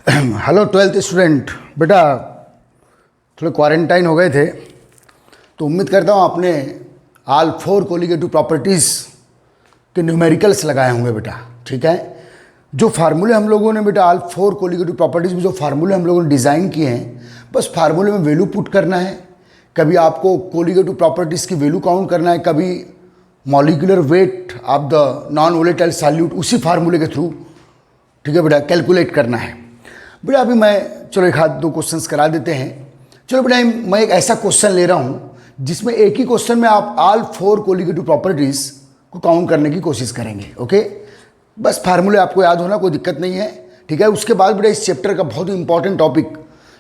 Hello 12th student. बेटा थोड़े quarantine हो गए थे तो उम्मीद करता हूँ आपने ऑल फोर कोलिगेटिव प्रॉपर्टीज़ के न्यूमेरिकल्स लगाए होंगे बेटा। ठीक है, जो फार्मूले हम लोगों ने बेटा ऑल फोर कोलिगेटिव प्रॉपर्टीज़ में जो फार्मूले हम लोगों ने डिज़ाइन किए हैं, बस फार्मूले में वैल्यू पुट करना है। कभी आपको कोलिगेटिव प्रॉपर्टीज़ की वैल्यू काउंट करना है, कभी molecular weight of the non volatile solute उसी फार्मूले के थ्रू, ठीक है बेटा, कैलकुलेट करना है। बेटा अभी मैं चलो एक हाथ दो क्वेश्चंस करा देते हैं। चलो बेटा मैं एक ऐसा क्वेश्चन ले रहा हूँ जिसमें एक ही क्वेश्चन में आप ऑल फोर कोलिगेटिव प्रॉपर्टीज़ को काउंट करने की कोशिश करेंगे। ओके, बस फार्मूले आपको याद होना, कोई दिक्कत नहीं है। ठीक है, उसके बाद बेटा इस चैप्टर का बहुत ही इंपॉर्टेंट टॉपिक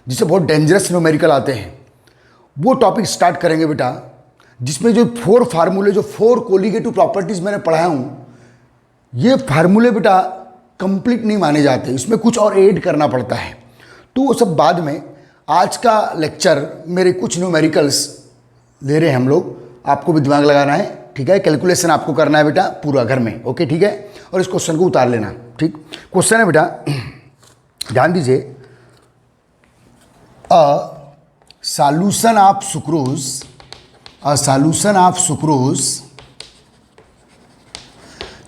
जिससे बहुत डेंजरस न्यूमेरिकल आते हैं, वो टॉपिक स्टार्ट करेंगे बेटा, जिसमें जो फोर फार्मूले, जो फोर कोलिगेटिव प्रॉपर्टीज़ मैंने पढ़ाया हूँ, ये फार्मूले बेटा कंप्लीट नहीं माने जाते, इसमें कुछ और ऐड करना पड़ता है। तो वो सब बाद में। आज का लेक्चर मेरे कुछ न्यूमेरिकल्स ले रहे हैं हम लोग, आपको भी दिमाग लगाना है। ठीक है, कैलकुलेशन आपको करना है बेटा पूरा घर में। ओके ठीक है, और इस क्वेश्चन को उतार लेना। ठीक, क्वेश्चन है बेटा, ध्यान दीजिए। A solution of sucrose, a solution of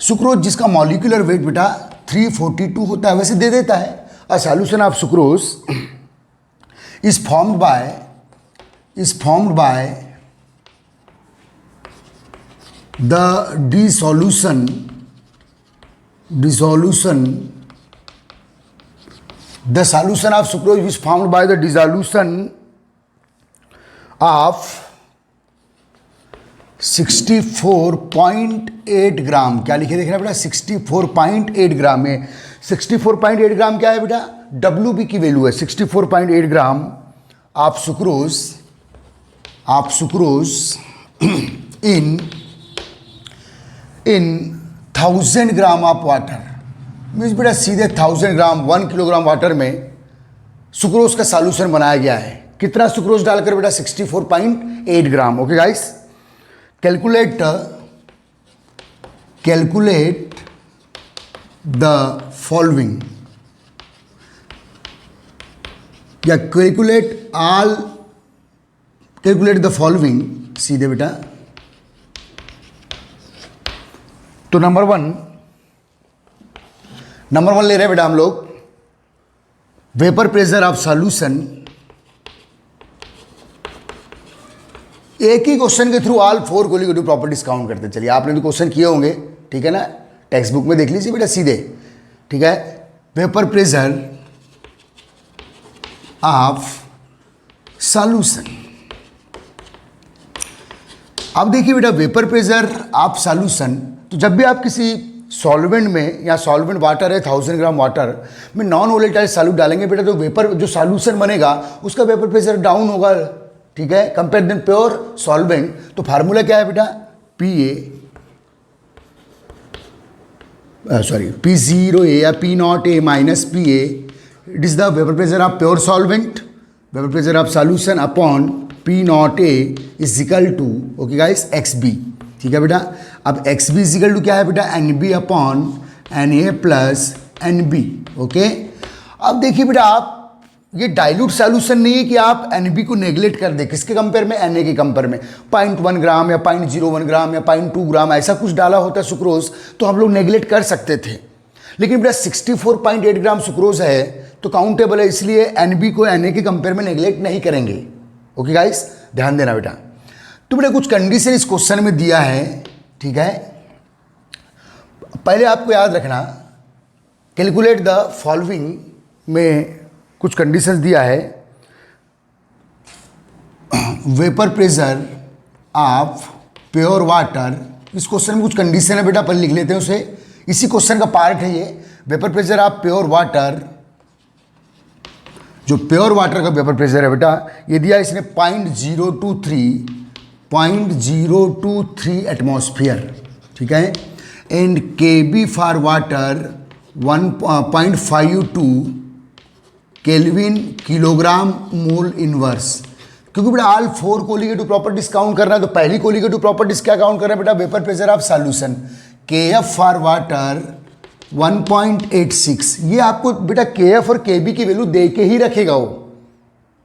sucrose जिसका मॉलिक्यूलर वेट बेटा 342 होता है, वैसे दे देता है। A solution of sucrose is formed by the dissolution the solution of sucrose is formed by the dissolution of 64.8 ग्राम। क्या लिखे देख रहे हैं बेटा? 64.8 ग्राम में 64.8 ग्राम क्या है बेटा? WB की वैल्यू है। 64.8 gram of sucrose in 1000 gram of water. Means बेटा सीधे 1000 ग्राम 1 किलोग्राम वाटर में सुक्रोज का सॉल्यूशन बनाया गया है। कितना सुक्रोज डालकर बेटा? 64.8 gram. Okay guys, calculate the following, या कैलकुलेट द फॉलोइंग सीधे बेटा। तो नंबर वन ले रहे हैं बेटा हम लोग, वेपर प्रेशर ऑफ सॉल्यूशन। एक ही क्वेश्चन के through all four colligative properties count करते चलिए। आपने तो क्वेश्चन किए होंगे, ठीक है ना, टेक्स्ट बुक में देख लीजिए बेटा सीधे। ठीक है, वेपर प्रेशर ऑफ सॉल्यूशन। अब देखिए बेटा, वेपर प्रेशर ऑफ सॉल्यूशन, तो जब भी आप किसी सॉल्वेंट में, या सॉल्वेंट वाटर है 1000 ग्राम वाटर में नॉन वोलेटाइल सॉल्यूट डालेंगे बेटा, तो वेपर जो सॉल्यूशन बनेगा उसका वेपर प्रेशर डाउन होगा। ठीक है, कंपेयर देन प्योर सॉल्वेंट। तो फार्मूला क्या है बेटा? P0A या P0A minus PA, it is the vapour pressure of pure solvent, vapour pressure of solution upon P0A is equal to, okay guys, XB। ठीक है बेटा, अब XB इज इक्वल टू क्या है बेटा? NB upon NA plus NB। Okay, अब देखिए बेटा, आप ये डाइल्यूट सॉल्यूशन नहीं है कि आप NB को नेगलेक्ट कर दे। किसके कंपेयर में? NA के कंपेयर में। 0.1 ग्राम या 0.01 ग्राम या 0.2 ग्राम ऐसा कुछ डाला होता है सुक्रोज, तो हम लोग नेगलेक्ट कर सकते थे। लेकिन बेटा 64.8 ग्राम सुक्रोज है तो काउंटेबल है, इसलिए NB को NA के कंपेयर में नेगलेक्ट नहीं करेंगे। ओके गाइस, ध्यान देना बेटा। तो बेटा कुछ कंडीशन इस क्वेश्चन में दिया है। ठीक है, पहले आपको याद रखना, कैलकुलेट द फॉलोइंग में कुछ कंडीशंस दिया है। Vapour pressure of pure water, इस क्वेश्चन में कुछ कंडीशन है बेटा, पहले लिख लेते हैं उसे। इसी क्वेश्चन का पार्ट है ये। Vapour pressure of pure water, जो प्योर वाटर का वेपर प्रेशर है बेटा, ये दिया इसने 0.023 एटमॉस्फेयर। ठीक है, and KB for water 1.52 kelvin kilogram mole inverse. क्योंकि बेटा all four colligative properties count करना है, तो पहली कोलिगेटिव प्रॉपर्टीज क्या काउंट करना है बेटा? Vapour pressure of solution. KF for water 1.86। ये आपको बेटा के एफ और के बी की वैल्यू दे के ही रखेगा वो,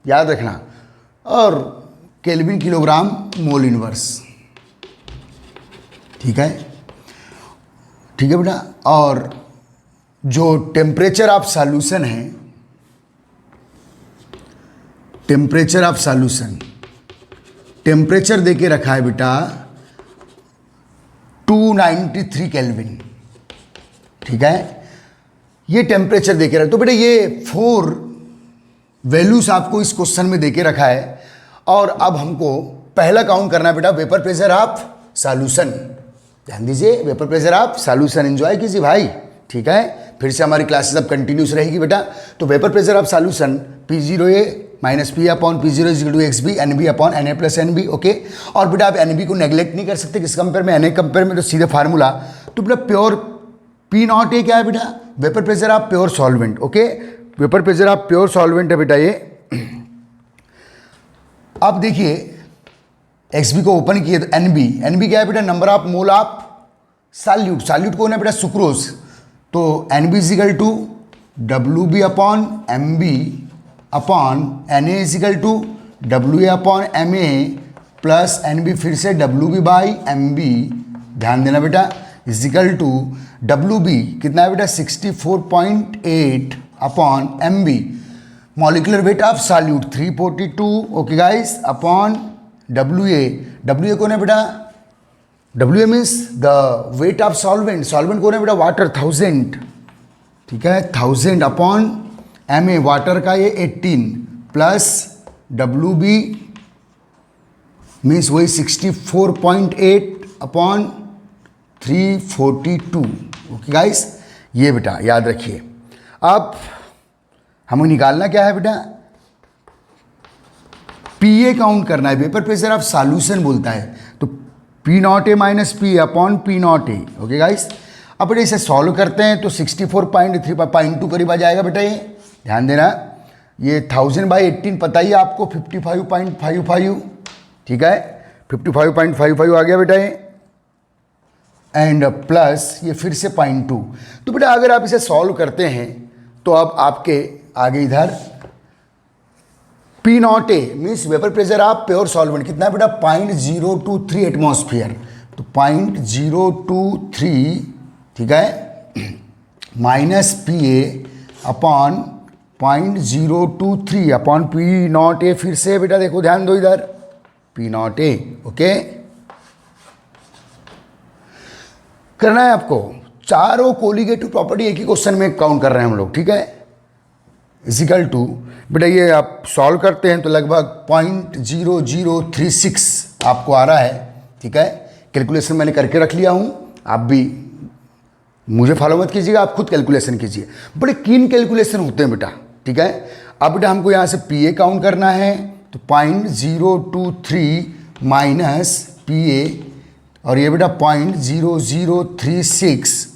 याद रखना। और केल्विन किलोग्राम मोल इनवर्स, ठीक है, ठीक है बेटा। और जो टेम्परेचर ऑफ सॉल्यूशन है, टेम्परेचर ऑफ सॉल्यूशन, टेम्परेचर देके रखा है बेटा 293 केल्विन, ठीक है। ये टेम्परेचर देके रखा, तो बेटा ये 4 वैल्यूज आपको इस क्वेश्चन में देके रखा है। और अब हमको पहला काउंट करना है बेटा वेपर प्रेशर ऑफ सॉल्यूशन। ध्यान दीजिए, vapour pressure of solution enjoy कीजिए भाई, ठीक है। फिर से हमारी क्लासेस अब कंटिन्यूस रहेगी बेटा। तो vapour pressure of solution P0A minus P upon P0 equal to XB NB upon NA plus NB, okay. और बेटा आप NB को नेग्लेक्ट नहीं कर सकते, किस कंपेयर में, NA कंपेयर में, तो सीधे फार्मूला। तो बेटा प्योर P0A क्या है बेटा, vapour pressure of pure solvent, okay. Vapour pressure of pure solvent है बेटा ये। अब देखिए XB को ओपन किए तो NB क्या है बेटा, number of mole of solute, solute कौन है बेटा, सुक्रोज। तो NB equal to WB upon MB upon NA equal to WA upon MA plus NB फिर से WB बाई MB, ध्यान देना बेटा, इजिकल टू WB कितना है बेटा 64.8 upon MB, molecular weight of solute 342, okay guys, upon WA कौन है बेटा, WA means the wait of solvent, solvent कौन है बेटा, वाटर 1000, ठीक है, 1000 अपॉन MA वाटर का ये 18 प्लस WB मीन्स वही 64.8 अपॉन 342, ओके गाइस। ये बेटा याद रखिए। अब हमें निकालना क्या है बेटा, PA काउंट करना है, वेपर प्रेशर ऑफ सॉल्यूशन बोलता है। तो P0A minus P upon P0A, okay guys. अब बेटा इसे सॉल्व करते हैं तो 64.3.2 करीब आ जाएगा बेटा ये, ध्यान देना। ये 1000/18 पता ही आपको 55.55, ठीक है, 55.55 आ गया बेटा ये, एंड प्लस ये फिर से 0.2। तो बेटा अगर आप इसे सॉल्व करते हैं तो अब आपके आगे इधर P0A means vapour pressure of pure solvent कितना है बेटा 0.023 एटमॉस्फेयर, तो 0.023, ठीक है, minus PA upon 0.023 upon P0A, फिर से बेटा देखो ध्यान दो इधर P0A, ओके। करना है आपको, चारों कोलिगेटिव प्रॉपर्टी एक ही क्वेश्चन में काउंट कर रहे हैं हम लोग, ठीक है। इजिकल टू बेटा ये आप सॉल्व करते हैं तो लगभग 0.0036 आपको आ रहा है, ठीक है। कैलकुलेशन मैंने करके रख लिया हूँ, आप भी मुझे फॉलो मत कीजिएगा, आप खुद कैलकुलेशन कीजिए, बड़े कीन कैलकुलेशन होते हैं बेटा, ठीक है। अब बेटा हमको यहाँ से PA काउंट करना है, तो 0.023 माइनस PA, और ये बेटा 0.0036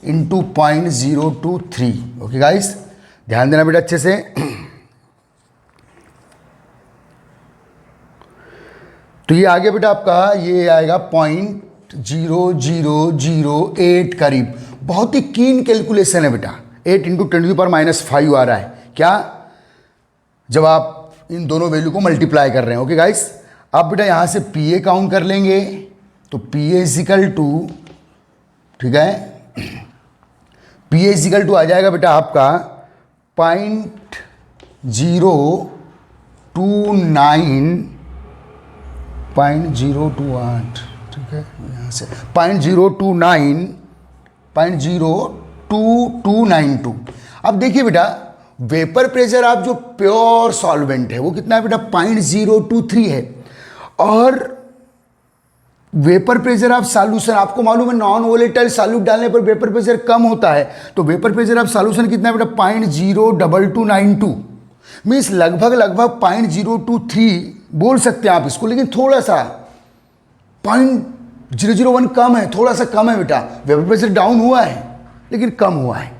इंटू 0.023, ओके गाइस, ध्यान देना बेटा अच्छे से। तो ये आगे बेटा आपका ये आएगा 0.0008 करीब, बहुत ही कीन कैलकुलेशन है बेटा। 8 इंटू 10⁻⁵ आ रहा है क्या, जब आप इन दोनों वैल्यू को मल्टीप्लाई कर रहे हैं, ओके गाइस। अब बेटा यहाँ से PA काउंट कर लेंगे, तो PA इजिकल टू, ठीक है, PA इजिकल टू आ जाएगा बेटा आपका 0.028, ठीक है, यहाँ से 0.029 अब देखिए बेटा वेपर प्रेशर आप जो प्योर सॉल्वेंट है वो कितना है बेटा 0.023 है, और वेपर प्रेशर ऑफ सॉल्यूशन आपको मालूम है नॉन वोलेटाइल सॉल्यूट डालने पर वेपर प्रेशर कम होता है, तो वेपर प्रेशर ऑफ सॉल्यूशन कितना है बेटा 0.02292 मीन्स लगभग 0.023 बोल सकते हैं आप इसको, लेकिन थोड़ा सा 0.001 कम है, थोड़ा सा कम है बेटा, वेपर प्रेशर डाउन हुआ है लेकिन कम हुआ है,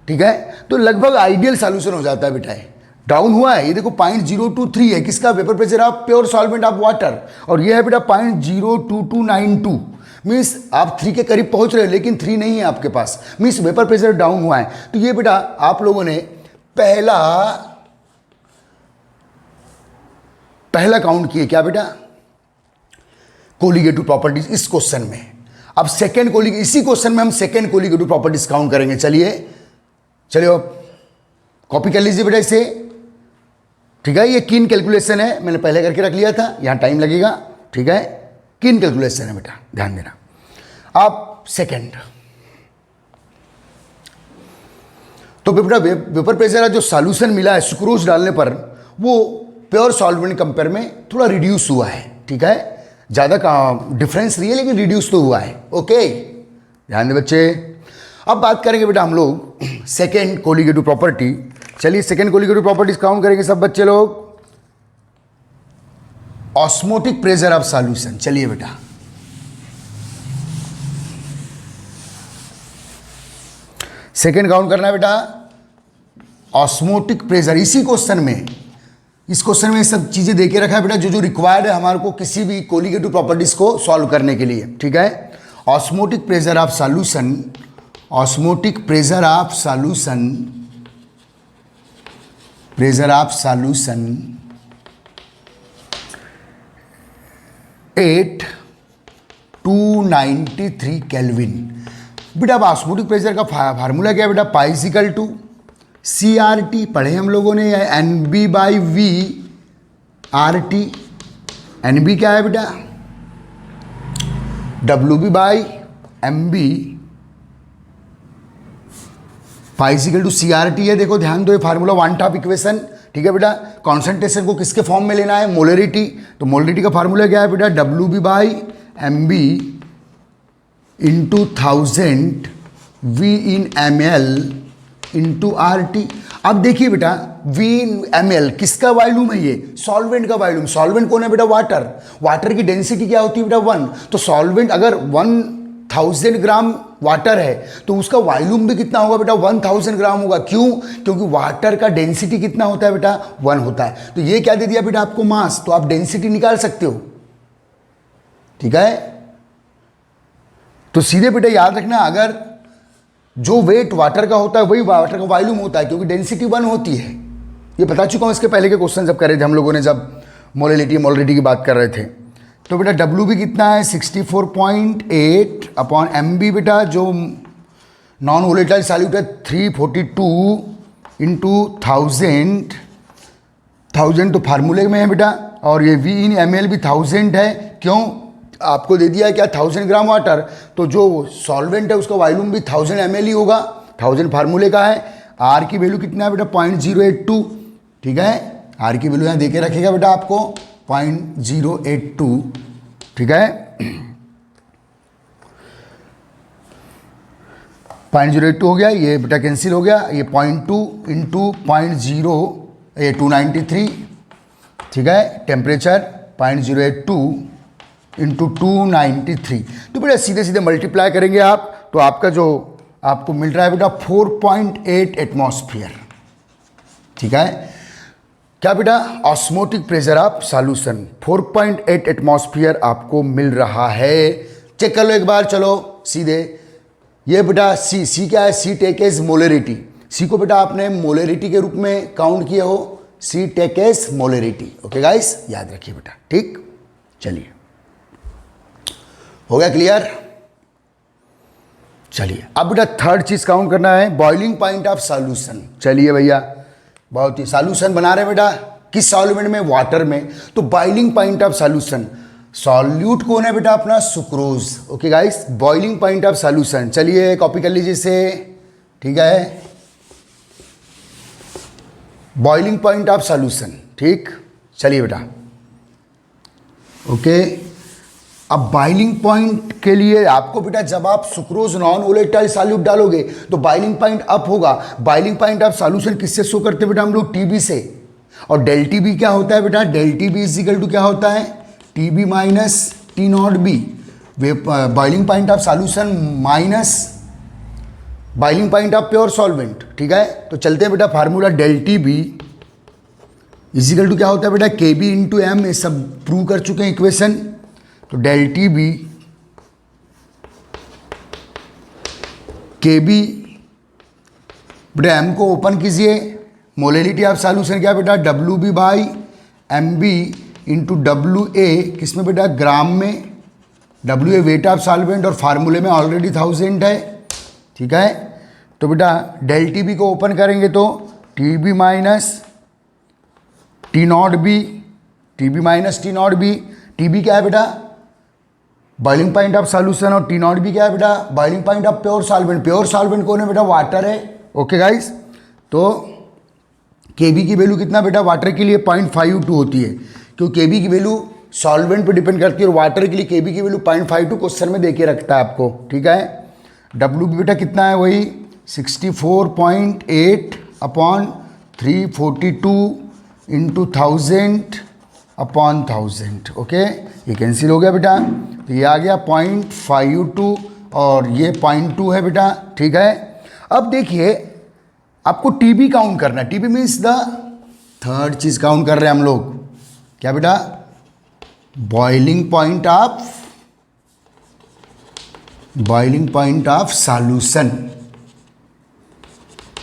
ठीक है। तो लगभग आइडियल सॉल्यूशन हो जाता है बेटा, ये डाउन हुआ है, ये देखो 0.023 है किसका, vapour pressure of pure solvent of water, और ये है बेटा 0.02292 मीन्स आप 3 के करीब पहुंच रहे हो लेकिन 3 नहीं है आपके पास, मीन्स वेपर प्रेशर डाउन हुआ है। तो ये बेटा आप लोगों ने पहला काउंट किए क्या बेटा, कोलिगेटिव प्रॉपर्टीज इस क्वेश्चन में। अब सेकेंड इसी क्वेश्चन में हम सेकेंड कोलिगेटिव प्रॉपर्टीज काउंट करेंगे। चलिए कॉपी कर लीजिए बेटा इसे, ठीक है। ये कीन कैलकुलेशन है, मैंने पहले करके रख लिया था, यहां टाइम लगेगा, ठीक है। कीन कैलकुलेशन है बेटा, ध्यान देना। आप सेकेंड तो बेटा वेपर प्रेशर का जो सॉल्यूशन मिला है सुक्रोज डालने पर वो प्योर सॉल्वेंट कंपेयर में थोड़ा रिड्यूस हुआ है, ठीक है। ज़्यादा का डिफरेंस नहीं है लेकिन रिड्यूस तो हुआ है, ओके। ध्यान दे बच्चे। अब बात करेंगे बेटा हम लोग सेकेंड कोलिगेटिव प्रॉपर्टी। चलिए सेकेंड कोलिगेटिव प्रॉपर्टीज काउंट करेंगे सब बच्चे लोग। ऑस्मोटिक प्रेशर ऑफ सॉल्यूशन, चलिए बेटा सेकेंड काउंट करना है बेटा ऑस्मोटिक प्रेशर। इसी क्वेश्चन में, इस क्वेश्चन में सब चीजें देके रखा है बेटा जो जो रिक्वायर्ड है हमारे को किसी भी कोलिगेटिव प्रॉपर्टीज को सॉल्व करने के लिए, ठीक है। Osmotic pressure of solution, osmotic pressure of solution, pressure of solution 8293 kelvin. बेटा अब ऑस्मोटिक प्रेशर का फार्मूला क्या है बेटा, पाई इक्वल टू CRT पढ़े हम लोगों ने, NB/V RT। NB क्या है बेटा, WB/MB, pi equal to CRT है। देखो ध्यान दो, ये फार्मूला वन टॉप इक्वेशन, ठीक है बेटा। कॉन्सेंट्रेशन को किसके फॉर्म में लेना है, मोलरिटी। तो मोलरिटी का फार्मूला क्या है बेटा, WB/MB into 1000 V in ml into RT। अब देखिए बेटा V in ml किसका वॉल्यूम है, ये सॉल्वेंट का वॉल्यूम। सॉल्वेंट कौन है बेटा, वाटर। वाटर की डेंसिटी क्या होती है बेटा 1। तो सॉल्वेंट अगर 1000 ग्राम वाटर है तो उसका वॉल्यूम भी कितना होगा बेटा, 1000 ग्राम होगा। क्यों, क्योंकि वाटर का डेंसिटी कितना होता है बेटा, 1 होता है। तो ये क्या दे दिया बेटा आपको, मास। तो आप डेंसिटी निकाल सकते हो, ठीक है। तो सीधे बेटा याद रखना, अगर जो वेट वाटर का होता है वही वाटर का वॉल्यूम होता है, क्योंकि डेंसिटी 1 होती है। ये बता चुका हूं इसके पहले के क्वेश्चन जब कर रहे थे हम लोगों ने, जब मोलरिटी की बात कर रहे थे। तो बेटा WB कितना है, 64.8 अपॉन MB बेटा जो नॉन वोलेटाइल सॉल्यूट है 342 इंटू 1000 तो फार्मूले में है बेटा। और ये V in ml भी 1000 है। क्यों, आपको दे दिया है क्या, 1000 ग्राम वाटर, तो जो सॉल्वेंट है उसका वॉल्यूम भी 1000 ml ही होगा। 1000 फार्मूले का है। R की वैल्यू कितना है बेटा, 0.082, ठीक है। R की वैल्यू यहाँ देके रखेगा बेटा आपको 0.082, ठीक है। 0.082 हो गया, ये बेटा कैंसिल हो गया। ये 0.2 इंटू 293, ठीक है। Temperature 0.082 into 293। तो बेटा सीधे सीधे मल्टीप्लाई करेंगे आप, तो आपका जो आपको मिल रहा है बेटा 4.8 एटमॉस्फेयर, ठीक है। क्या बेटा, osmotic pressure of solution 4.8 atmosphere आपको मिल रहा है। चेक कर लो एक बार, चलो सीधे। ये बेटा सी क्या है, सी टेक एज मोलरिटी। सी को बेटा आपने मोलरिटी के रूप में काउंट किया हो, C take as molarity. Okay guys, याद रखिए बेटा, ठीक। चलिए हो गया क्लियर। चलिए अब बेटा थर्ड चीज काउंट करना है, बॉइलिंग पॉइंट ऑफ सॉल्यूशन। चलिए भैया, बहुत ही सॉल्यूशन बना रहे हैं बेटा, किस सॉल्वेंट में, वाटर में। तो boiling point of solution, solute कौन है बेटा अपना, sucrose. Okay guys, boiling point of solution. चलिए कॉपी कर लीजिए इसे, ठीक है। बॉइलिंग पॉइंट ऑफ सॉल्यूशन, ठीक। चलिए बेटा, ओके। अब बॉइलिंग पॉइंट के लिए आपको बेटा जब आप सुक्रोज नॉन वोलेटाइल सॉल्यूट डालोगे तो बॉइलिंग पॉइंट अप होगा। बॉइलिंग पॉइंट ऑफ सॉल्यूशन किससे शो करते हैं बेटा हम लोग, TB से। और डेल TB क्या होता है बेटा, del TB is equal to क्या होता है, TB minus T0B। Boiling point of solution minus boiling point of pure solvent, ठीक है। तो चलते हैं बेटा, formula del TB is equal to क्या होता है बेटा, KB इंटू M। ये सब प्रूव कर चुके हैं इक्वेशन। तो डेल TB के बी, बेटा एम को ओपन कीजिए, मोलेलिटी ऑफ सॉल्यूशन क्या बेटा, W B by M B into W A, किसमें बेटा, ग्राम में, W A weight of solvent और फार्मूले में ऑलरेडी 1000 है, ठीक है। तो बेटा डेल टी बी को ओपन करेंगे तो T B minus T not B, T B minus T not B, T B क्या है बेटा, बॉइलिंग पॉइंट ऑफ सॉल्यूशन, और टी नॉट बी क्या है बेटा, boiling point of pure solvent. Pure solvent कौन है बेटा, वाटर है। ओके गाइस, तो के बी की वैल्यू कितना बेटा, वाटर के लिए 0.52 होती है, क्योंकि के बी की वैल्यू सॉल्वेंट पे डिपेंड करती है, और वाटर के लिए के बी की वैल्यू 0.52 क्वेश्चन में देके रखता है आपको, ठीक है। डब्ल्यू बी बेटा कितना है, वही 64.8 अपॉन 342 इंटू 1000 अपॉन 1000। ओके, ये कैंसिल हो गया बेटा, तो ये आ गया 0.52 और ये 0.2 है बेटा, ठीक है। अब देखिए आपको टीबी काउंट करना है, टीबी मीन्स द थर्ड चीज काउंट कर रहे हैं हम लोग, क्या बेटा, boiling point of solution,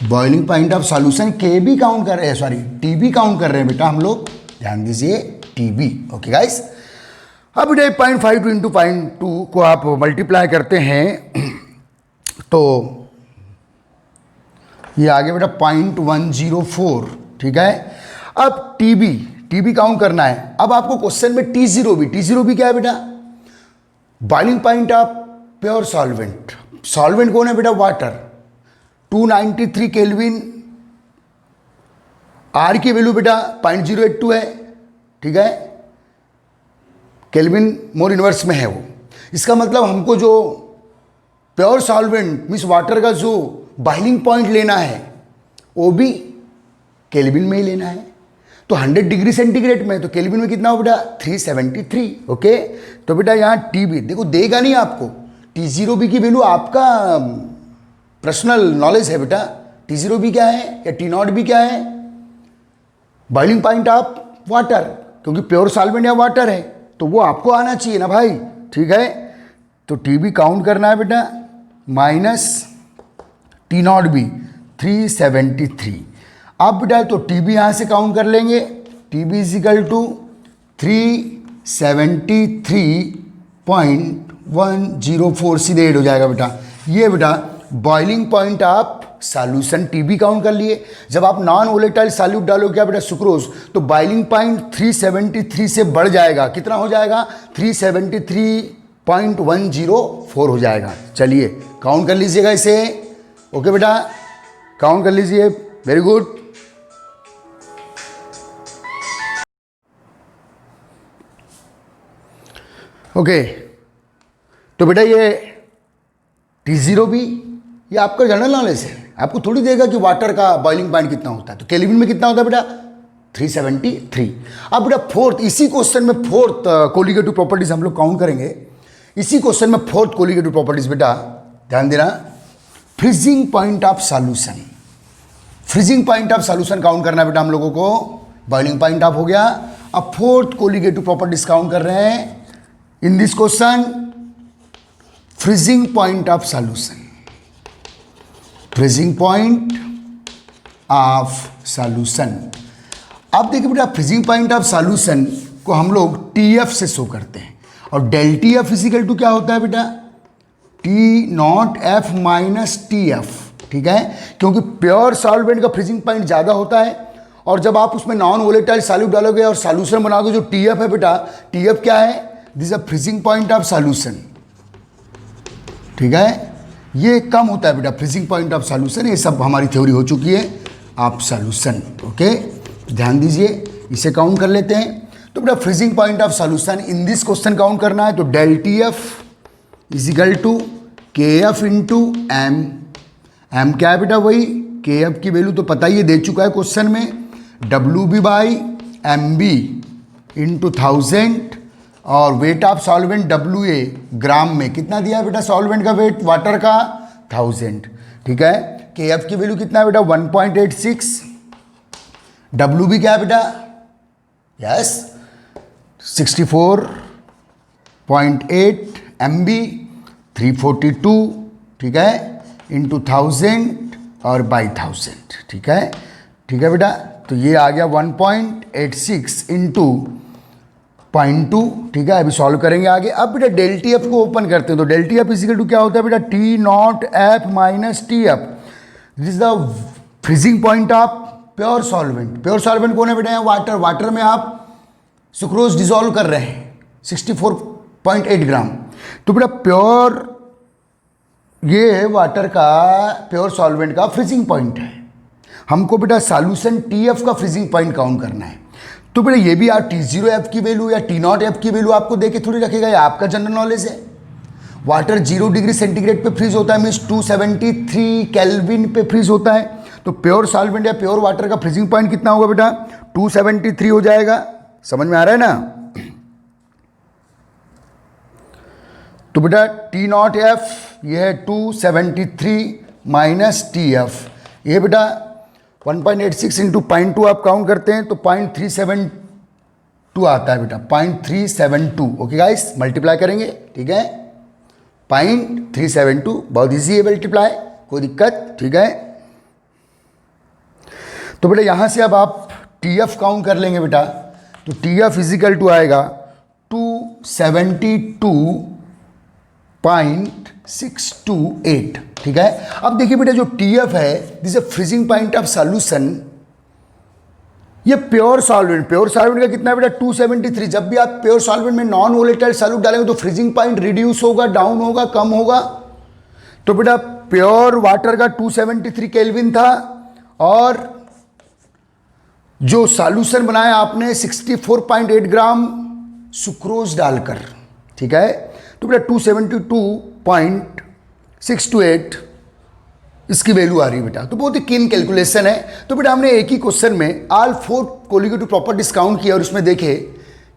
boiling point of solution के बी काउंट कर रहे हैं, सॉरी टीबी काउंट कर रहे हैं बेटा हम लोग, ध्यान दीजिए टीबी। ओके गाइस, अब बेटा 0.52 इंटू 0.2 को आप मल्टीप्लाई करते हैं तो ये आ गया बेटा 0.104, ठीक है। अब टीबी काउंट करना है। अब आपको क्वेश्चन में टी जीरो भी क्या है बेटा, boiling point of pure solvent, solvent कौन है बेटा, वाटर, 293 केल्विन, आर की वैल्यू बेटा 0.082 है, ठीक है, केल्विन मोर इनवर्स में है वो। इसका मतलब हमको जो प्योर सॉल्वेंट मीन्स वाटर का जो बॉइलिंग पॉइंट लेना है वो भी केल्विन में ही लेना है, तो 100 डिग्री सेंटीग्रेड में, तो केल्विन में कितना हो बेटा, 373। ओके, तो बेटा यहाँ टीबी देखो देगा नहीं आपको, T0B की वैल्यू आपका पर्सनल नॉलेज है बेटा, T0B क्या है या T0B क्या है, बॉइलिंग पॉइंट ऑफ वाटर, क्योंकि प्योर सॉल्वेंट या वाटर है तो वो आपको आना चाहिए ना भाई, ठीक है। तो टीबी काउंट करना है बेटा, माइनस T0B 373। अब बेटा तो टीबी यहाँ से काउंट कर लेंगे, टीबी इज इक्वल टू 373.104, सीधे ऐड हो जाएगा बेटा। ये बेटा boiling point of solution TB count कर लिए। जब आप नॉन वोलेटाइल सॉल्यूट डालोगे क्या बेटा, सुक्रोज, तो बॉइलिंग पॉइंट 373 से बढ़ जाएगा, कितना हो जाएगा, 373.104 हो जाएगा। चलिए काउंट कर लीजिएगा इसे। ओके बेटा, काउंट कर लीजिए, वेरी गुड। ओके, तो बेटा ये T0B ये आपका जनरल नॉलेज है, आपको थोड़ी देगा कि वाटर का बॉइलिंग पॉइंट कितना होता है, तो केल्विन में कितना होता है बेटा, 373। अब बेटा फोर्थ, इसी क्वेश्चन में फोर्थ कोलिगेटिव प्रॉपर्टीज हम लोग काउंट करेंगे। इसी क्वेश्चन में फोर्थ कोलिगेटिव प्रॉपर्टीज बेटा ध्यान देना, freezing point of solution, freezing point of solution count करना है बेटा हम लोगों को, बॉइलिंग पॉइंट ऑफ हो गया। अब फोर्थ कोलिगेटिव प्रॉपर्टीज काउंट कर रहे हैं इन this question, freezing point of solution, freezing point of solution. अब देखिए बेटा फ्रीजिंग पॉइंट ऑफ सॉल्यूशन को हम लोग TF से शो करते हैं, और डेल TF इजिकल टू क्या होता है बेटा, T0F माइनस TF, ठीक है, क्योंकि प्योर सॉल्वेंट का फ्रीजिंग पॉइंट ज़्यादा होता है, और जब आप उसमें नॉन वोलेटाइल सॉल्यूट डालोगे और सॉल्यूशन बनाओगे, जो TF है बेटा, TF क्या है, this a freezing point of solution, ठीक है, ये कम होता है बेटा फ्रीजिंग पॉइंट ऑफ सॉल्यूशन। ये सब हमारी थ्योरी हो चुकी है ऑफ सॉल्यूशन। ओके, ध्यान दीजिए, इसे काउंट कर लेते हैं। तो बेटा freezing point of solution in this question count करना है, तो del TF equal to KF into M, M क्या है बेटा, वही KF की वैल्यू तो पता ही है, दे चुका है क्वेश्चन में, WB बाई MB इंटू 1000, और वेट ऑफ सॉल्वेंट WA ग्राम में, कितना दिया है बेटा सॉल्वेंट का वेट वाटर का, 1000, ठीक है। KF की वैल्यू कितना है बेटा, 1.86, WB क्या है बेटा, यस 64.8, MB 342, ठीक है, इंटू 1000 और बाई 1000, ठीक है बेटा। तो ये आ गया 1.86 इंटू 0.2, ठीक है। अभी सॉल्व करेंगे आगे। अब बेटा डेल टी एफ को ओपन करते हैं, तो del T F is equal to क्या होता है बेटा, T naught F minus T F. This is the freezing point of pure solvent. Pure solvent कौन है बेटा, वाटर। वाटर में आप सुक्रोज डिजोल्व कर रहे हैं 64.8 ग्राम। तो बेटा प्योर, ये वाटर का प्योर सॉल्वेंट का फ्रीजिंग पॉइंट है। हमको बेटा सॉल्यूशन टी एफ का फ्रीजिंग पॉइंट काउंट करना है। तो बेटा ये भी आप T0 एफ की वैल्यू या T0 एफ की वैल्यू आपको देके थोड़ी रखेगा, ये आपका जनरल नॉलेज है। वाटर 0 डिग्री सेंटीग्रेड पे फ्रीज होता है, मीन्स 273 केल्विन पे फ्रीज होता है। तो प्योर सॉल्वेंट या प्योर वाटर का फ्रीजिंग पॉइंट कितना होगा बेटा, 273 हो जाएगा। समझ में आ रहा है ना। तो बेटा T0 एफ ये है 273 माइनस टी एफ, ये बेटा 1.86 इंटू 0.2 आप काउंट करते हैं तो 0.372 आता है बेटा, 0.372। ओके गाइस, मल्टीप्लाई करेंगे, ठीक है। 0.372 बहुत इजी है मल्टीप्लाई, कोई दिक्कत, ठीक है। तो बेटा यहां से अब आप टी एफ काउंट कर लेंगे बेटा, तो टी एफ इजिकल टू आएगा 272.628, ठीक है। अब देखिए बेटा जो टी एफ है, this is freezing point of solution. ये प्योर सॉल्वेंट का कितना है बेटा, 273। जब भी आप प्योर सॉल्वेंट में नॉन वोलेटाइल सॉल्यूट डालेंगे तो फ्रीजिंग पॉइंट रिड्यूस होगा, डाउन होगा, कम होगा। तो बेटा प्योर वाटर का 273 केल्विन था, और जो सॉल्यूशन बनाया आपने 64.8 ग्राम सुक्रोज डालकर, ठीक है। तो बेटा 272.628 इसकी वैल्यू आ रही है बेटा। तो बहुत ही कीन कैलकुलेशन है। तो बेटा हमने एक ही क्वेश्चन में ऑल 4 कोलिगेटिव प्रॉपर्टीज काउंट किया, और उसमें देखे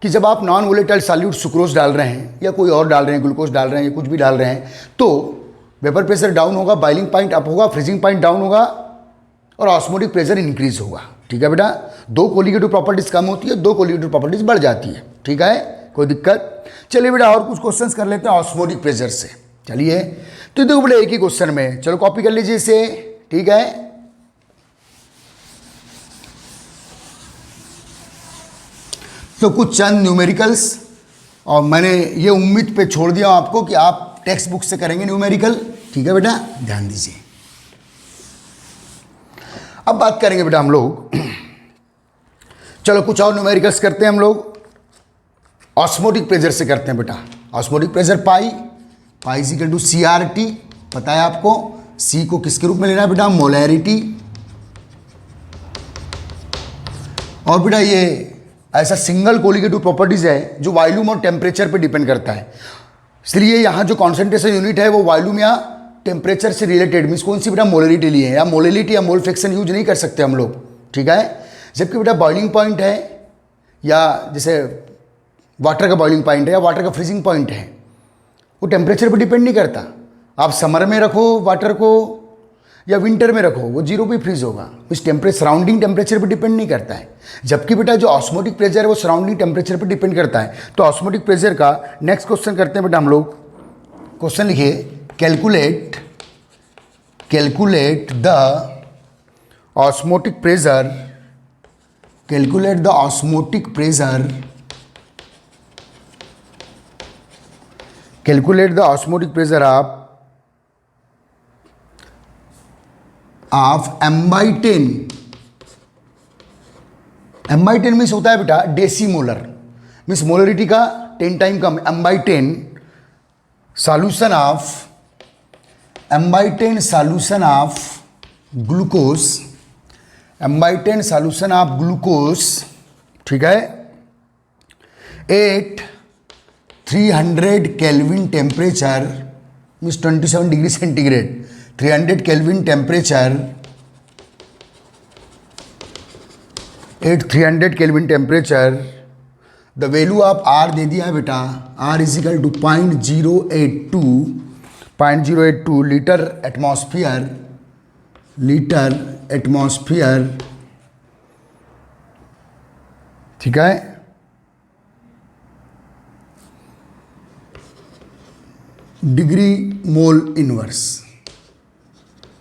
कि जब आप नॉन वोलेटाइल सॉल्यूट सुक्रोज डाल रहे हैं या कोई और डाल रहे हैं, ग्लूकोज डाल रहे हैं या कुछ भी डाल रहे हैं, तो वेपर प्रेशर डाउन होगा, बॉइलिंग पॉइंट अप होगा, फ्रीजिंग पॉइंट डाउन होगा, और ऑस्मोटिक प्रेशर इंक्रीज होगा, ठीक है बेटा। 2 कोलिगेटिव प्रॉपर्टीज कम होती है, 2 कोलिगेटिव प्रॉपर्टीज बढ़ जाती है, ठीक है, कोई दिक्कत। चलिए बेटा और कुछ क्वेश्चंस कर लेते हैं ऑस्मोटिक प्रेशर से। चलिए तो देखो बेटा एक ही क्वेश्चन में, चलो कॉपी कर लीजिए इसे, ठीक है। तो कुछ चंद न्यूमेरिकल्स, और मैंने ये उम्मीद पे छोड़ दिया आपको कि आप टेक्स्ट बुक से करेंगे न्यूमेरिकल, ठीक है बेटा, ध्यान दीजिए। अब बात करेंगे बेटा हम लोग, चलो कुछ और न्यूमेरिकल्स करते हैं हम लोग। ऑस्मोटिक प्रेशर से करते हैं बेटा। Osmotic pressure pi is equal to CRT, पता है आपको। C को किसके रूप में लेना है बेटा, मोलैरिटी। और बेटा ये ऐसा सिंगल कोलिगेटिव प्रॉपर्टीज है जो वॉल्यूम और टेम्परेचर पे डिपेंड करता है, इसलिए यहाँ जो कॉन्सेंट्रेशन यूनिट है वो वॉल्यूम या टेम्परेचर से रिलेटेड, मीन्स कौन सी बेटा, मोलैरिटी लिए है, या मोलैरिटी या मोल फ्रैक्शन यूज नहीं कर सकते हम लोग, ठीक है। जबकि बेटा बॉइलिंग पॉइंट है, या जैसे वाटर का बॉइलिंग पॉइंट है या वाटर का फ्रीजिंग पॉइंट है, वो टेम्परेचर पर डिपेंड नहीं करता। आप समर में रखो वाटर को या विंटर में रखो, वो 0 पे फ्रीज होगा, इस सराउंडिंग टेम्परेचर पर डिपेंड नहीं करता है। जबकि बेटा जो ऑस्मोटिक प्रेशर है वो सराउंडिंग टेम्परेचर पर डिपेंड करता है। तो ऑस्मोटिक प्रेशर का नेक्स्ट क्वेश्चन करते हैं बेटा हम लोग। क्वेश्चन लिखिए, calculate the osmotic pressure, calculate the osmotic pressure, calculate the osmotic pressure of M/10। M/10 means होता है बेटा डेसीमोलर, मीन्स मोलरिटी का 10 टाइम कम। M/10 solution of glucose, M/10 solution of glucose, ठीक है, at 300 kelvin temperature, means 27 degree centigrade, 300 kelvin temperature, at 300 kelvin temperature. The value of R दे दिया है बेटा, R is equal to 0.082 litre atmosphere, ठीक है। डिग्री मोल इनवर्स,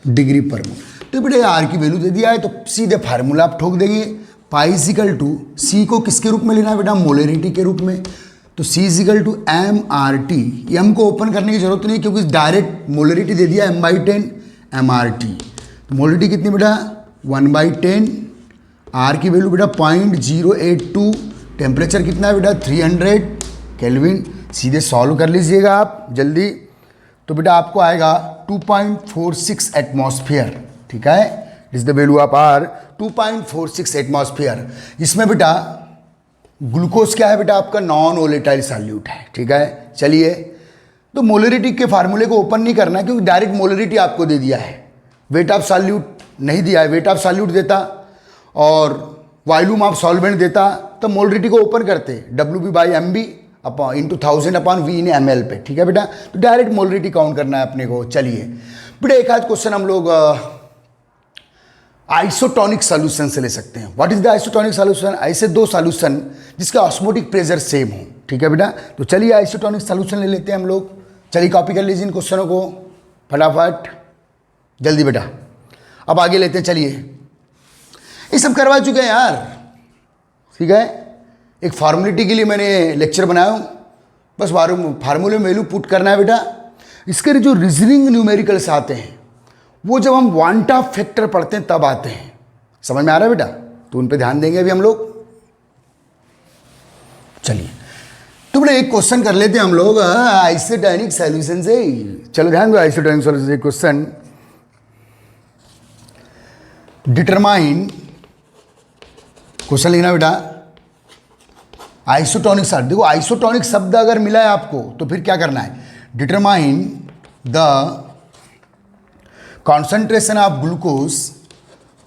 डिग्री पर मोल। तो बेटा आर की वैल्यू दे दिया है तो सीधे फार्मूला आप ठोक देंगे, पाई इजिकल टू सी को किसके रूप में लेना है बेटा, मोलरिटी के रूप में। तो C is equal to M R T, M को ओपन करने की जरूरत नहीं क्योंकि डायरेक्ट मोलरिटी दे दिया m/10 एम आर टी। तो मोलरिटी कितनी बेटा 1/10, आर की वैल्यू बेटा 0.082, टेम्परेचर कितना है बेटा 300 केल्विन। सीधे सॉल्व कर लीजिएगा आप जल्दी। तो बेटा आपको आएगा 2.46 एटमॉस्फेयर, ठीक है, is the value of R 2.46 atmosphere. इसमें बेटा ग्लूकोज क्या है बेटा आपका नॉन वोलेटाइल सॉल्यूट है, ठीक है। चलिए तो मोलरिटी के फार्मूले को ओपन नहीं करना है क्योंकि डायरेक्ट मोलरिटी आपको दे दिया है, वेट ऑफ सॉल्यूट नहीं दिया है। वेट ऑफ सॉल्यूट देता और वॉल्यूम ऑफ सॉल्वेंट देता तो मोलरिटी को ओपन करते, WB/MB इंटू 1000/V इन ml पे, ठीक है बेटा। तो डायरेक्ट मोलरिटी काउंट करना है अपने को। चलिए बेटा एक आध क्वेश्चन हम लोग आइसोटोनिक सॉल्यूशन से ले सकते हैं। What is the isotonic solution, ऐसे दो सॉल्यूशन जिसका ऑस्मोटिक प्रेशर सेम हो, ठीक है बेटा। तो चलिए आइसोटोनिक सॉल्यूशन ले लेते हैं हम लोग। चलिए कॉपी कर लीजिए इन क्वेश्चनों को फटाफट, जल्दी बेटा। अब आगे लेते हैं, चलिए ये सब करवा चुके हैं यार, ठीक है। एक फॉर्मेलिटी के लिए मैंने लेक्चर बनाया हूँ, बस फार्मूले में वैल्यू पुट करना है बेटा। इसके जो रीजनिंग न्यूमेरिकल्स आते हैं वो जब हम वांट ऑफ फैक्टर पढ़ते हैं तब आते हैं, समझ में आ रहा है बेटा, तो उन पे ध्यान देंगे अभी हम लोग। चलिए तो बेटा एक क्वेश्चन कर लेते हैं हम लोग आइसोटोनिक सॉल्यूशन से। चलो ध्यान दो, आइसोटोनिक सॉल्यूशन से क्वेश्चन, डिटरमाइन, क्वेश्चन लिखना बेटा आइसोटोनिक शब्द। देखो आइसोटोनिक शब्द अगर मिला है आपको तो फिर क्या करना है, determine the concentration of glucose,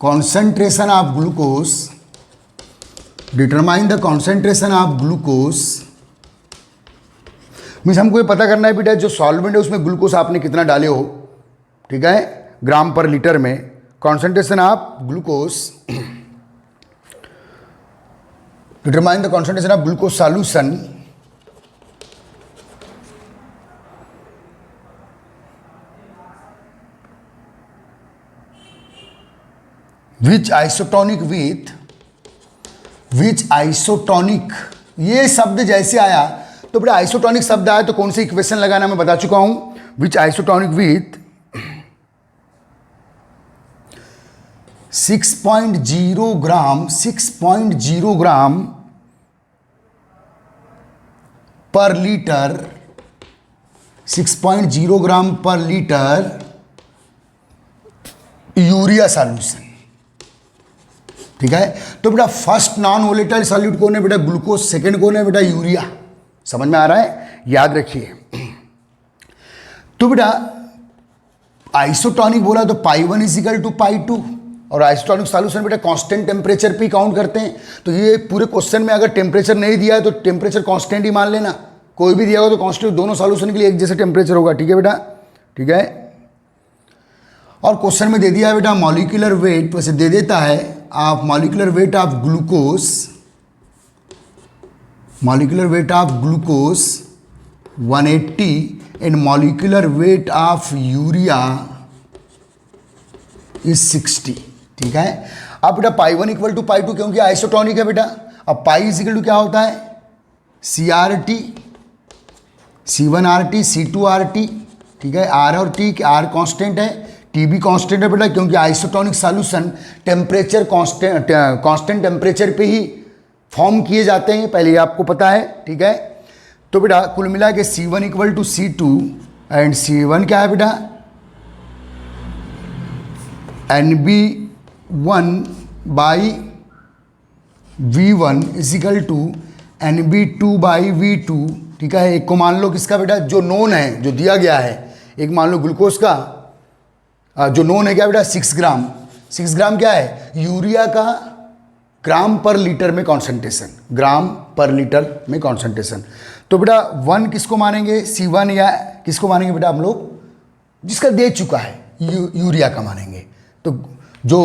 concentration of glucose, determine the concentration of glucose means हमको ये पता करना है बेटा जो सॉल्वेंट है उसमें ग्लूकोज आपने कितना डाले हो, ठीक है, ग्राम पर लीटर में। Concentration of glucose, determine the concentration of glucose solution which isotonic ये शब्द जैसे आया तो बड़ा आइसोटोनिक शब्द आया तो कौन सी इक्वेशन लगाना मैं बता चुका हूं, विच आइसोटोनिक विथ 6.0 ग्राम पर लीटर, 6.0 ग्राम पर लीटर यूरिया सॉल्यूशन, ठीक है। तो बेटा फर्स्ट नॉन वोलेटाइल सॉल्यूट कौन है बेटा, ग्लूकोज। सेकंड कौन है बेटा, यूरिया। समझ में आ रहा है, याद रखिए। तो बेटा आइसोटोनिक बोला तो π1 इजिकल टू π2 और आइसोटोनिक सॉल्यूशन बेटा कांस्टेंट टेम्परेचर पे काउंट करते हैं। तो ये पूरे क्वेश्चन में अगर टेम्परेचर नहीं दिया है तो टेम्परेचर कांस्टेंट ही मान लेना, कोई भी दिया होगा तो कांस्टेंट, दोनों सॉल्यूशन के लिए एक जैसे टेम्परेचर होगा, ठीक है बेटा, ठीक है। और क्वेश्चन में दे दिया है बेटा मॉलिक्यूलर वेट, वैसे दे देता है आप molecular weight of glucose, molecular weight of glucose 180 and molecular weight of urea is 60, ठीक है। अब बेटा π1 इक्वल टू π2 क्योंकि आइसोटोनिक है बेटा। अब पाई इक्वल टू क्या होता है, CRT, C1RT, C2RT, ठीक है। R और T, R कांस्टेंट है, T भी कांस्टेंट है बेटा क्योंकि isotonic solution temperature constant temperature पे ही फॉर्म किए जाते हैं, पहले आपको पता है, ठीक है। तो बेटा कुल मिला के C1 equal to C2 and C1 क्या है बेटा NB1/V1 इजिकल टू NB2/V2, ठीक है। एक को मान लो किसका बेटा जो नोन है, जो दिया गया है, एक मान लो ग्लूकोज का जो नोन है क्या बेटा 6 ग्राम, 6 ग्राम क्या है यूरिया का ग्राम पर लीटर में कॉन्सेंट्रेशन, ग्राम पर लीटर में कॉन्सेंट्रेशन। तो बेटा 1 किसको मानेंगे, C1 या किसको मानेंगे बेटा हम लोग जिसका दे चुका है यूरिया का मानेंगे। तो जो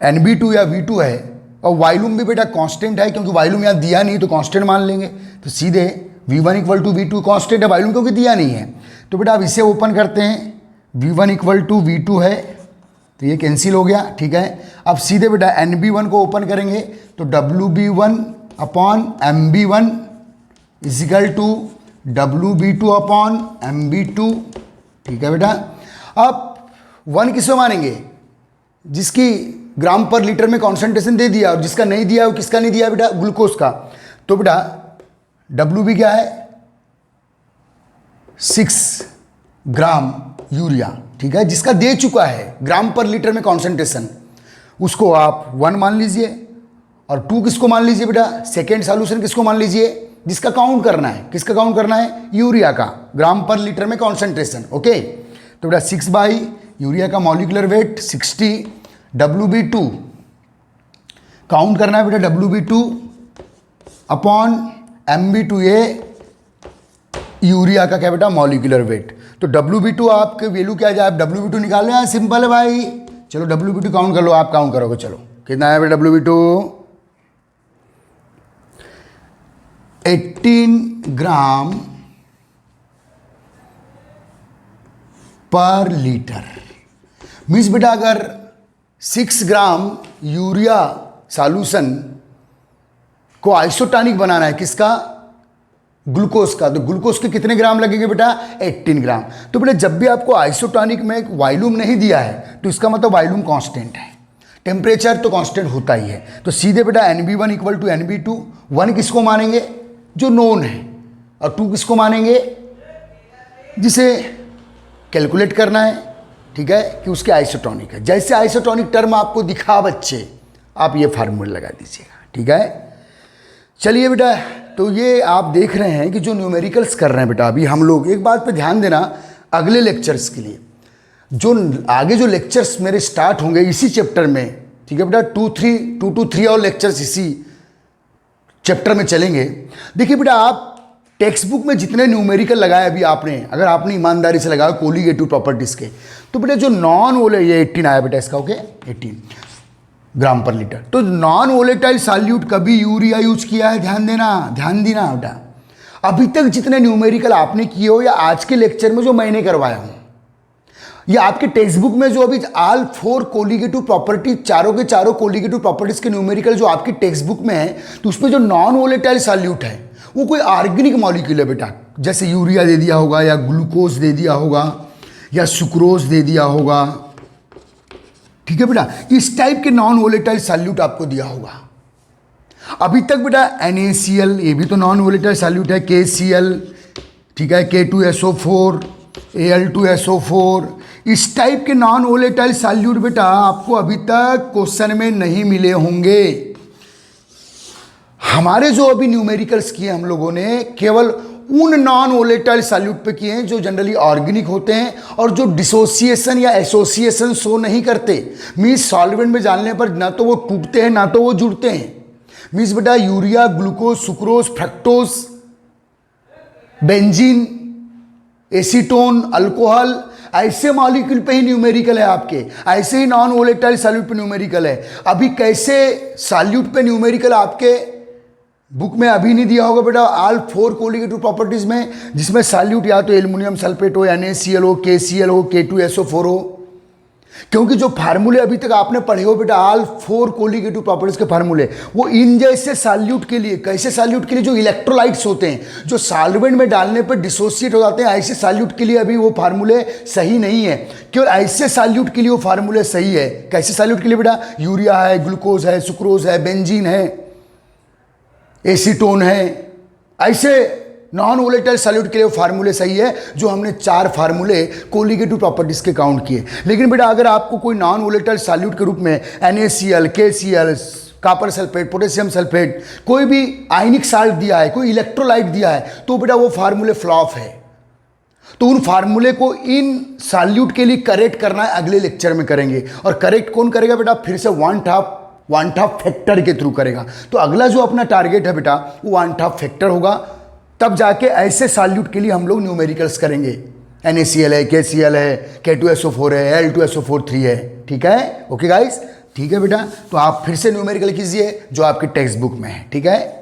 NB2 या V2 है और वॉल्यूम भी बेटा कांस्टेंट है क्योंकि वॉल्यूम यहाँ दिया नहीं तो कांस्टेंट मान लेंगे। तो सीधे V1 equal to V2 constant है, वॉल्यूम क्योंकि दिया नहीं है। तो बेटा अब इसे ओपन करते हैं, V1 इक्वल टू V2 है, तो ये कैंसिल हो गया, ठीक है। अब सीधे बेटा NB1 को ओपन करेंगे तो WB1 upon MB1 is equal to WB2 upon MB2, ठीक है बेटा। अब 1 किसको मानेंगे? जिसकी ग्राम पर लीटर में कॉन्सेंट्रेशन दे दिया, और जिसका नहीं दिया वो किसका नहीं दिया बेटा? ग्लूकोज का। तो बेटा WB क्या है? 6 ग्राम यूरिया, ठीक है। जिसका दे चुका है ग्राम पर लीटर में कॉन्सेंट्रेशन, उसको आप 1 मान लीजिए, और 2 किसको मान लीजिए बेटा? सेकेंड सॉल्यूशन किसको मान लीजिए? जिसका काउंट करना है, किसका काउंट करना है? यूरिया का ग्राम पर लीटर में कॉन्सेंट्रेशन, ओके। तो बेटा 6 बाई यूरिया का मॉलिक्यूलर वेट 60, WB2 काउंट करना है बेटा, WB2 अपॉन MB2, ये यूरिया का क्या बेटा? Molecular weight. तो WB2 आपके वैल्यू क्या जाए? WB2 निकाल लें, सिंपल है भाई। चलो WB2 काउंट कर लो, आप काउंट करोगे, चलो कितना है बेटा WB2? 18 ग्राम पर लीटर। मीन्स बेटा अगर 6 ग्राम यूरिया सॉल्यूशन को आइसोटॉनिक बनाना है, किसका? ग्लूकोज का। तो ग्लूकोज के कितने ग्राम लगेंगे बेटा? 18 ग्राम। तो बेटा जब भी आपको आइसोटॉनिक में वॉल्यूम नहीं दिया है तो इसका मतलब वॉल्यूम कांस्टेंट है, टेम्परेचर तो कांस्टेंट होता ही है। तो सीधे बेटा NB1 इक्वल टू NB2, 1 किसको मानेंगे? जो नोन है, और 2 किसको मानेंगे? जिसे कैलकुलेट करना है, ठीक है, कि उसके आइसोटॉनिक है। जैसे आइसोटॉनिक टर्म आपको दिखा बच्चे, आप ये फार्मूला लगा दीजिएगा, ठीक है। चलिए बेटा, तो ये आप देख रहे हैं कि जो न्यूमेरिकल्स कर रहे हैं बेटा अभी हम लोग, एक बात पे ध्यान देना अगले लेक्चर्स के लिए, जो आगे जो लेक्चर्स मेरे स्टार्ट होंगे इसी चैप्टर में, ठीक है बेटा, 2 to 3 और लेक्चर्स इसी चैप्टर में चलेंगे। देखिए बेटा, आप टेक्स्ट बुक में जितने न्यूमेरिकल लगाए अभी आपने, अगर आपने ईमानदारी से लगाया कोलिगेटिव प्रॉपर्टीज़ के, तो बेटा जो नॉन वोले, ये 18 आया बेटा इसका, ओके 18 ग्राम पर लीटर। तो नॉन वोलेटाइल सॉल्यूट कभी यूरिया यूज किया है? ध्यान देना, ध्यान देना बेटा। अभी तक जितने न्यूमेरिकल आपने किए हो, या आज के लेक्चर में जो मैंने करवाया हूं, या आपके टेक्स्ट बुक में जो अभी ऑल 4 कोलिगेटिव प्रॉपर्टी, चारों के चारों कोलिगेटिव प्रॉपर्टीज के न्यूमेरिकल जो आपकी टेक्स्ट बुक में है, तो उसमें जो नॉन वोलेटाइल सॉल्यूट है वो कोई ऑर्गेनिक मॉलिक्यूल है बेटा। जैसे यूरिया दे दिया होगा, या ग्लूकोज दे दिया होगा, या सुक्रोज दे दिया होगा, ठीक है बेटा। इस टाइप के नॉन वोलेटाइल सॉल्यूट आपको दिया होगा। अभी तक बेटा NaCl, ये भी तो नॉन वोलेटाइल सॉल्यूट है, KCl, ठीक है, K2SO4, Al2SO4, इस टाइप के नॉन वोलेटाइल सॉल्यूट बेटा आपको अभी तक क्वेश्चन में नहीं मिले होंगे। हमारे जो अभी न्यूमेरिकल्स किए हम लोगों ने, केवल उन नॉन वोलेटाइल सॉल्यूट पे किए हैं जो जनरली ऑर्गेनिक होते हैं, और जो डिसोसिएशन या एसोसिएशन शो नहीं करते। मीन्स सॉल्वेंट में डालने पर ना तो वो टूटते हैं ना तो वो जुड़ते हैं। मीन्स बेटा urea, glucose, sucrose, fructose, benzene, acetone, alcohol, ऐसे मॉलिक्यूल पे ही न्यूमेरिकल है आपके, ऐसे ही नॉन वोलेटाइल सॉल्यूट पे न्यूमेरिकल है। अभी कैसे सॉल्यूट पे न्यूमेरिकल आपके बुक में अभी नहीं दिया होगा बेटा, ऑल 4 कोलिगेटिव प्रॉपर्टीज में, जिसमें सॉल्यूट या तो एल्युमिनियम सल्फेट हो, NaCl हो, KCl हो, K2SO4 हो। क्योंकि जो फार्मूले अभी तक आपने पढ़े हो बेटा, ऑल 4 कोलिगेटिव प्रॉपर्टीज के फार्मूले, वो इन जैसे सॉल्यूट के लिए, कैसे सॉल्यूट के लिए जो इलेक्ट्रोलाइट्स होते हैं, जो सॉल्वेंट में डालने पर डिसोसिएट हो जाते हैं, ऐसे सॉल्यूट के लिए अभी वो फार्मूले सही नहीं है। केवल ऐसे सॉल्यूट के लिए वो फार्मूले सही है। कैसे सॉल्यूट के लिए बेटा? यूरिया है, ग्लूकोज है, सुक्रोज है, बेंजीन है, एसीटोन है, ऐसे नॉन वोलेटाइल सॉल्यूट के लिए फार्मूले सही है, जो हमने 4 फार्मूले कोलिगेटिव प्रॉपर्टीज के काउंट किए। लेकिन बेटा अगर आपको कोई नॉन वोलेटाइल सॉल्यूट के रूप में NaCl, KCl, copper sulphate, potassium sulphate, कोई भी आयनिक साल्ट दिया है, कोई इलेक्ट्रोलाइट दिया है, तो बेटा वो फार्मूले फ्लॉप है। तो उन फार्मूले को इन सॉल्यूट के लिए करेक्ट करना है, अगले लेक्चर में करेंगे। और करेक्ट कौन करेगा बेटा? फिर से वन टॉप फैक्टर के थ्रू करेगा। तो अगला जो अपना टारगेट है बेटा, वो वन टॉप फैक्टर होगा। तब जाके ऐसे सॉल्यूट के लिए हम लोग न्यूमेरिकल्स करेंगे। NaCl है, KCl है, K2SO4 है, Al2SO4 है, ठीक है। ओके गाइस, ठीक है बेटा। तो आप फिर से न्यूमेरिकल कीजिए जो आपकी टेक्स्ट बुक में है, ठीक है।